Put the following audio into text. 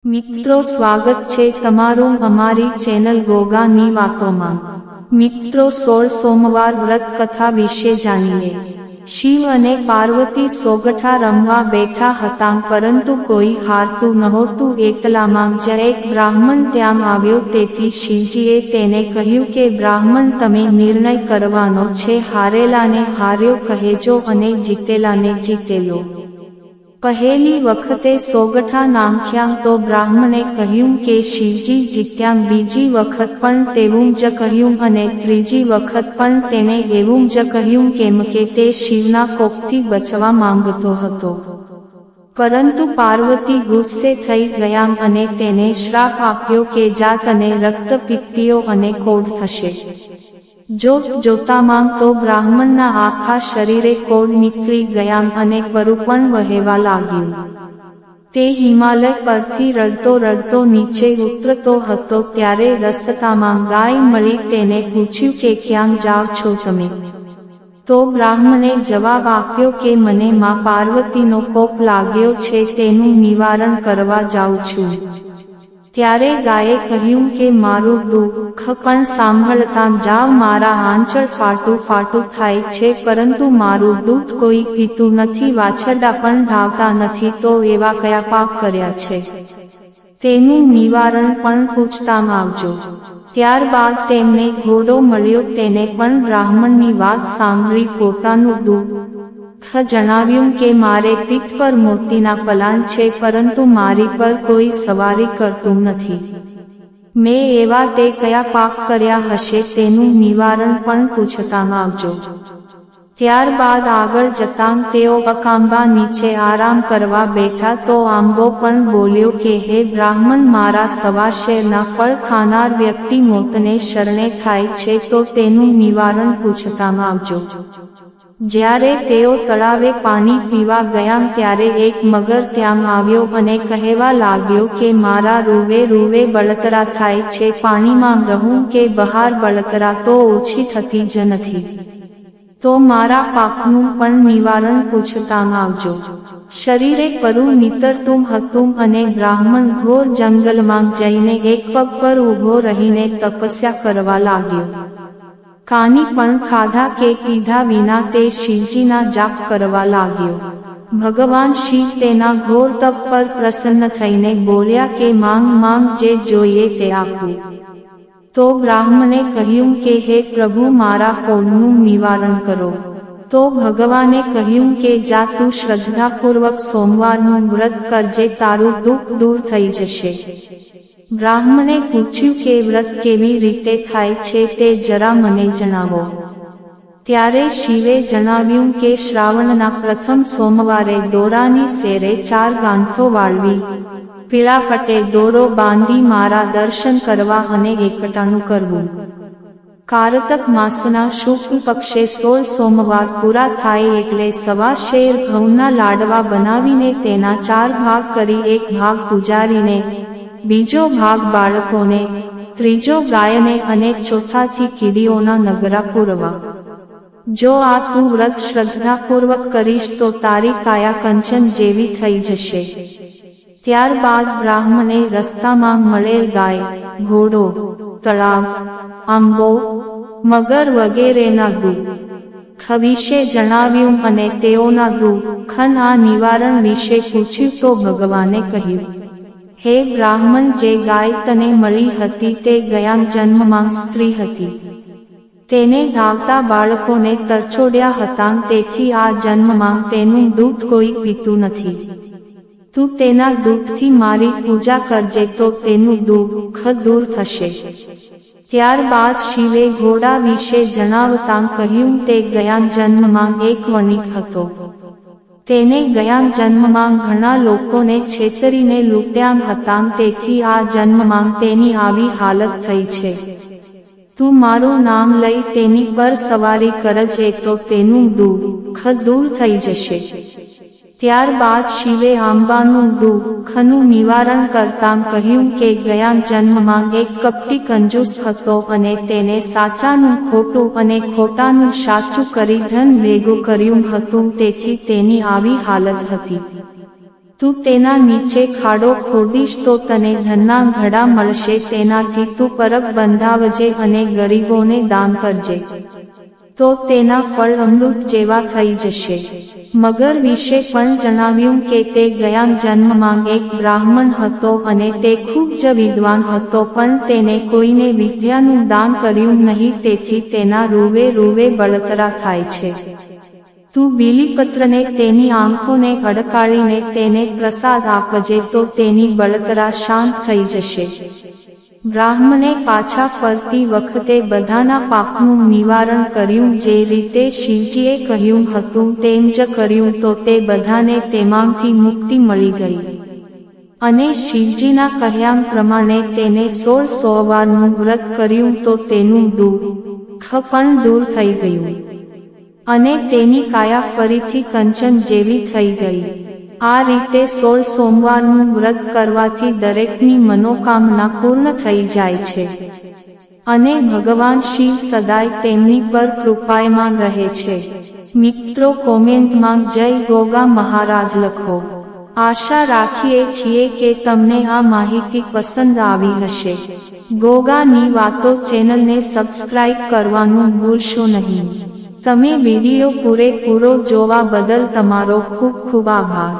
મિત્રો સ્વાગત છે તમારું અમારી ચેનલ ગોગાની વાતોમાં। મિત્રો 16 સોમવાર વ્રત કથા વિશે જાણીએ। શિવ અને પાર્વતી સોગઠા રમવા બેઠા હતા, પરંતુ કોઈ હારતું નહોતું। એટલામાં જ એક બ્રાહ્મણ ત્યાં આવ્યો, તેથી શિવજીએ તેને કહ્યું કે બ્રાહ્મણ, તમે નિર્ણય કરવાનો છે। હારેલાને હાર્યો કહેજો અને જીતેલાને જીતેલો। પહેલી વખતે સોગઠા નાખ્યા તો બ્રાહ્મણે કહ્યું કે શિવજી જીત્યા। બીજી વખત પણ તેવું જ કહ્યું અને ત્રીજી વખત પણ તેણે એવું જ કહ્યું, કેમ કે તે શિવના કોપથી બચવા માંગતો હતો। પરંતુ પાર્વતી ગુસ્સે થઈ ગયા અને તેને શ્રાપ આપ્યો કે જા તને રક્તપિત્તીઓ અને કોઢ થશે। જોતામાં તો બ્રાહ્મણના આખા શરીરે કોઢ નીકળી ગયા અને પરુ પણ વહેવા લાગ્યું। તે હિમાલય પરથી રડતો રડતો નીચે ઉતરતો હતો, ત્યારે રસ્તામાં ગાય મળી। તેને પૂછ્યું કે ક્યાં જાવ છો તમે? તો બ્રાહ્મણે જવાબ આપ્યો કે મને માં પાર્વતીનો કોપ લાગ્યો છે, તેનું નિવારણ કરવા જાઉં છું। ત્યારે ગાયે કહ્યું કે મારું દુઃખ પણ સાંભળતા જાવ। મારા આંચળ ફાટું ફાટું થાય છે, પરંતુ મારું દૂધ કોઈ પીતું નથી, વાછરડા પણ ધાવતા નથી, તો એવા કયા પાપ કર્યા છે, તેનું નિવારણ પણ પૂછતા આવજો। ત્યારબાદ તેમને ઘોડો મળ્યો। તેને પણ બ્રાહ્મણની વાત સાંભળી પોતાનું દુઃખ જણાવ્યું કે મારે પીઠ પર મોતીના પલાણ છે, પરંતુ મારી પર કોઈ સવારી કરતું નથી। મેં એવા તે કયા પાપ કર્યા હશે, તેનું નિવારણ પણ પૂછતા આવજો। ત્યારબાદ આગળ જતાં તેઓ અકાંબા નીચે આરામ કરવા બેઠા, તો આંબો પણ બોલ્યો કે હે બ્રાહ્મણ, મારા સવા શેરના ફળ ખાનાર વ્યક્તિ મોતને શરણે થાય છે, તો તેનું નિવારણ પૂછતા આવજો। જ્યારે તેઓ તળાવે પાણી પીવા ગયા, ત્યારે એક મગર ત્યાં આવ્યો અને કહેવા લાગ્યો કે મારા રૂવે રૂવે બળતરા થાય છે, પાણીમાં રહું કે બહાર બળતરા તો ઓછી થતી જ નથી, તો મારા પાપનું પણ નિવારણ પૂછતા આવજો। શરીરે પરુ નીતરતું હતું અને બ્રાહ્મણ ઘોર જંગલમાં જઈને એક પગ પર ઊભો રહીને તપસ્યા કરવા લાગ્યો। કાની પણ ખાધા કે પીધા વિના તે શિવજીના જાપ કરવા લાગ્યો। ભગવાન શિવ તેના ઘોર તપ પર પ્રસન્ન થઈને બોલ્યા કે માંગ માંગ, જે જોઈએ તે આપું। તો બ્રાહ્મણે કહ્યું કે હે પ્રભુ, મારા કોઢનું નિવારણ કરો। તો ભગવાને કહ્યું કે જા તું શ્રદ્ધાપૂર્વક સોમવારનું વ્રત કરજે, તારું દુઃખ દૂર થઈ જશે। બ્રાહ્મણે પૂછ્યું કે વ્રત કેવી રીતે થાય છે, તે જરા મને જણાવો। ત્યારે શિવે જણાવ્યું કે શ્રાવણના પ્રથમ સોમવારે દોરાની શેરે 4 ગાંઠો વાળવી, પીળા પટે દોરો બાંધી મારા દર્શન કરવા અને એકટાણું કરવું। કારતક માસના શુક્લ પક્ષે 16 સોમવાર પૂરા થાય એટલે સવા શેર ઘઉંના લાડવા બનાવીને તેના 4 ભાગ કરી, એક ભાગ પૂજારીને, બીજો ભાગ બાળકોને, ત્રીજો ગાયને અને ચોથાથી કીડીઓના નગરા પૂરવા। જો આ તું વ્રત શ્રદ્ધાપૂર્વક કરીશ તો તારી કાયા કંચન જેવી થઈ જશે। ત્યારબાદ બ્રાહ્મણે રસ્તામાં મળેલ ગાય, ઘોડો, તળાવ, આંબો, મગર વગેરેના દુઃખ વિશે જણાવ્યું અને તેઓના દુઃખના નિવારણ વિશે પૂછ્યું। તો ભગવાને કહ્યું, હે બ્રાહ્મણ, જે ગાય તને મળી હતી તે ગયા જન્મમાં સ્ત્રી હતી, તેને ધાવતા બાળકોને તરછોડ્યા હતા, તેથી આ જન્મમાં તેનું દૂધ કોઈ પીતું નથી। તું તેના દૂધથી મારી પૂજા કરજે, તો તેનું દુઃખ દૂર થશે। ત્યારબાદ શિવે ઘોડા વિશે જણાવતાં કહ્યું, તે ગયા જન્મમાં એક વણિક હતો, તેને ગયા જન્મમાં ઘણા લોકોને છેતરીને લૂંટ્યા હતા, તેથી આ જન્મમાં તેની આવી હાલત થઈ છે। તું મારું નામ લઈ તેની પર સવારી કરજે, તો તેનું દુઃખ દૂર થઈ જશે। ત્યારબાદ શિવે આંબાનું દુઃખનું નિવારણ કરતાં કહ્યું કે ગયા જન્મમાં એક કપટી કંજૂસ હતો અને તેને સાચાનું ખોટું અને ખોટાનું સાચું કરી ધન ભેગું કર્યું હતું, તેથી તેની આવી હાલત હતી। તું તેના નીચે ખાડો ખોદીશ તો તને ધનના ઘડા મળશે, તેનાથી તું પરબ બંધાવજે અને ગરીબોને દાન કરજે, તો તેના ફળ અમૃત જેવા થઈ જશે. મગર વિશે પણ જણાવ્યું કે તે ગયા જન્મમાં એક બ્રાહ્મણ હતો અને તે ખૂબ જ વિદ્વાન હતો, પણ તેને કોઈને વિદ્યાનું દાન કર્યું નહીં, તેથી તેના રૂવે રૂવે બળતરા થાય છે. તું બીલીપત્રને તેની આંખોને અડકાળીને તેને પ્રસાદ આપજે તો તેની બળતરા શાંત થઈ જશે. બ્રાહ્મણે પાછા ફરતી વખતે બધાના પાપનું નિવારણ કર્યું, જે રીતે શિવજીએ કહ્યું હતું તેમ જ કર્યું તો તે બધાને તેમાંથી મુક્તિ મળી ગઈ. અને શિવજીના કહ્યા પ્રમાણે તેને 16 સોમવારનું વ્રત કર્યું તો તેનું દુઃખ પણ દૂર થઈ ગયું અને તેની કાયા ફરીથી કંચન જેવી થઈ ગઈ. આ રીતે 16 સોમવારનું વ્રત કરવાથી દરેકની મનોકામના પૂર્ણ થઈ જાય છે અને ભગવાન શિવ સદાય તેમની પર કૃપાયમાન રહે છે. મિત્રો, કોમેન્ટમાં જય ગોગા મહારાજ લખો. આશા રાખીએ છીએ કે તમને આ માહિતી પસંદ આવી હશે. ગોગાની વાતો ચેનલને સબસ્ક્રાઇબ કરવાનું ભૂલશો નહીં. તમે વિડિયો પૂરેપૂરો જોવા બદલ તમારો ખૂબ ખૂબ આભાર.